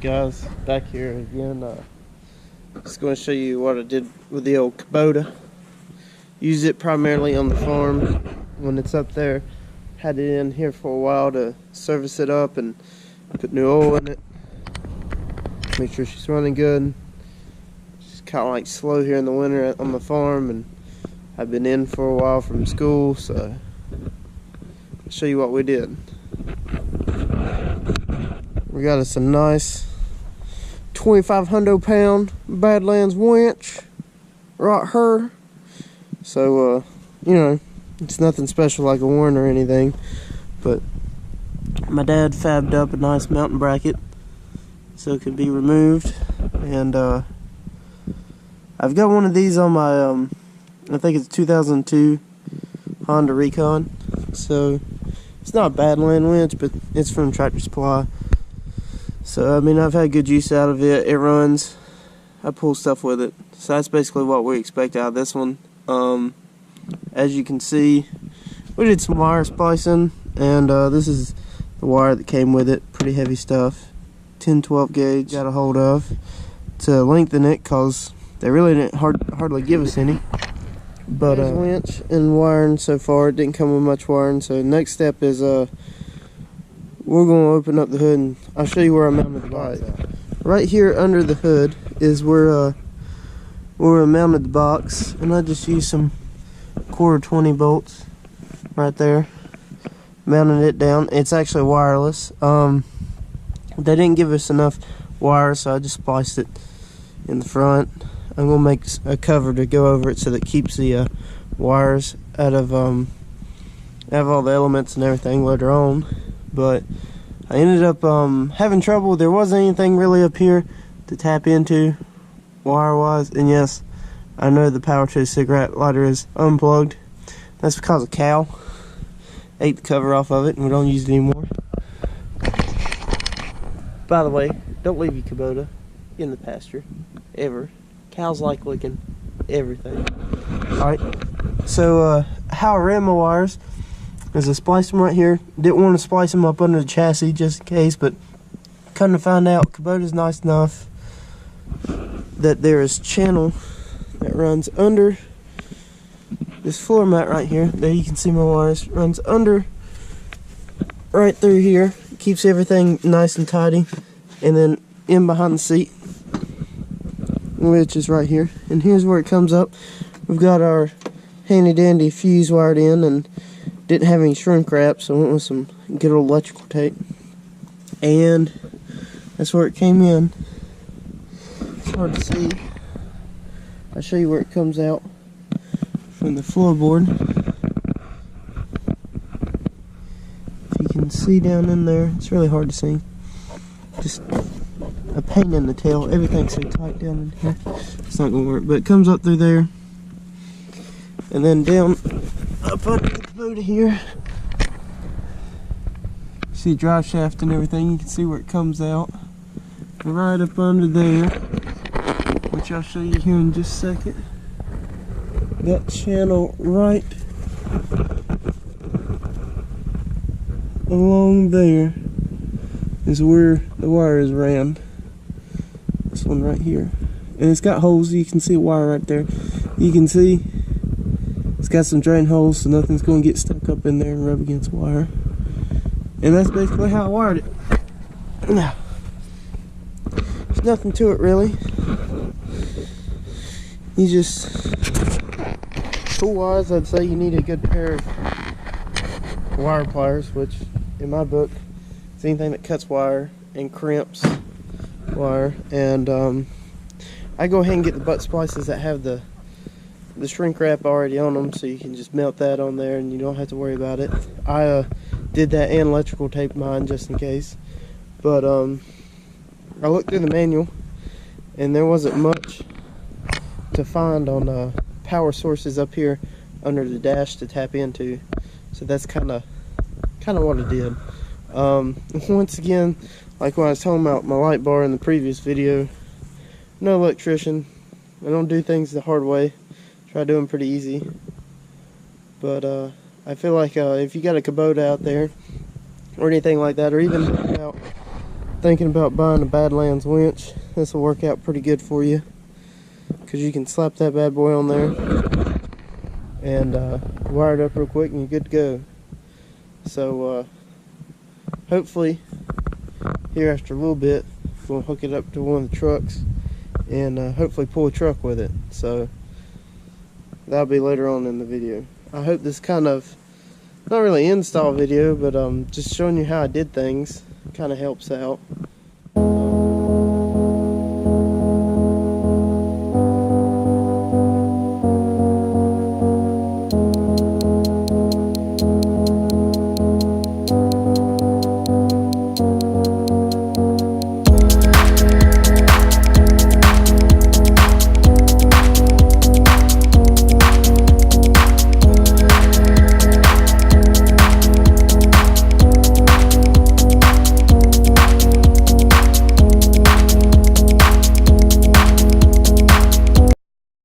guys, back here again. Just going to show you what I did with the old Kubota. Use it primarily on the farm when it's up there. Had it in here for a while to service it up and put new oil in it. Make sure she's running good. She's kind of like slow here in the winter on the farm, and I've been in for a while from school, so I'll show you what we did. We got us a nice 2,500 pound Badlands winch right here. So you know, it's nothing special like a Warren or anything, but my dad fabbed up a nice mountain bracket so it could be removed. And I've got one of these on my I think it's a 2002 Honda Recon, so it's not a Badlands winch, but it's from Tractor Supply. So I mean, I've had good use out of it. It runs. I pull stuff with it. So that's basically what we expect out of this one. As you can see, we did some wire splicing, and this is the wire that came with it. Pretty heavy stuff. 10-12 gauge got a hold of to lengthen it, cause they really didn't hardly give us any. But winch and wiring so far. It didn't come with much wiring. So next step is we're going to open up the hood and I'll show you where I mounted the box. Right here under the hood is where I mounted the box, and I just used some 1/4 bolts right there, mounted it down. It's actually wireless. They didn't give us enough wire, so I just spliced it in the front. I'm going to make a cover to go over it so that it keeps the wires out of all the elements and everything later on. But I ended up having trouble. There wasn't anything really up here to tap into wire-wise. And yes, I know the power to the cigarette lighter is unplugged. That's because a cow ate the cover off of it and we don't use it anymore. By the way, don't leave your Kubota in the pasture, ever. Cows like licking everything. Alright, so how I ran my wires is I spliced them right here. Didn't want to splice them up under the chassis just in case, but come to find out, Kubota's nice enough that there is channel that runs under this floor mat right here. There you can see my wires. Runs under right through here. Keeps everything nice and tidy. And then in behind the seat, which is right here. And here's where it comes up. We've got our handy dandy fuse wired in, and didn't have any shrink wrap, so I went with some good old electrical tape. And that's where it came in. It's hard to see. I'll show you where it comes out from the floorboard. If you can see down in there, it's really hard to see. Just a pain in the tail. Everything's so tight down in here. It's not going to work, but it comes up through there. And then down up under the Kubota here. See the drive shaft and everything. You can see where it comes out. Right up under there, which I'll show you here in just a second. That channel right along there is where the wire is ran. This one right here. And it's got holes. You can see a wire right there. You can see it's got some drain holes, so nothing's going to get stuck up in there and rub against wire. And that's basically how I wired it. Now, there's nothing to it really. You just, tool-wise, I'd say you need a good pair of wire pliers, which in my book is anything that cuts wire and crimps wire. And I go ahead and get the butt splices that have the shrink wrap already on them, so you can just melt that on there and you don't have to worry about it. I did that and electrical tape mine just in case. But I looked through the manual and there wasn't much to find on power sources up here under the dash to tap into. So that's kind of what I did. Once again, like when I was talking about my light bar in the previous video, no electrician. I don't do things the hard way. Try to do them pretty easy. But I feel like if you got a Kubota out there or anything like that, or even out thinking about buying a Badlands winch, this will work out pretty good for you, because you can slap that bad boy on there and wire it up real quick and you're good to go. So hopefully here after a little bit we'll hook it up to one of the trucks and hopefully pull a truck with it. So that'll be later on in the video. I hope this kind of, not really install video, but just showing you how I did things kind of helps out.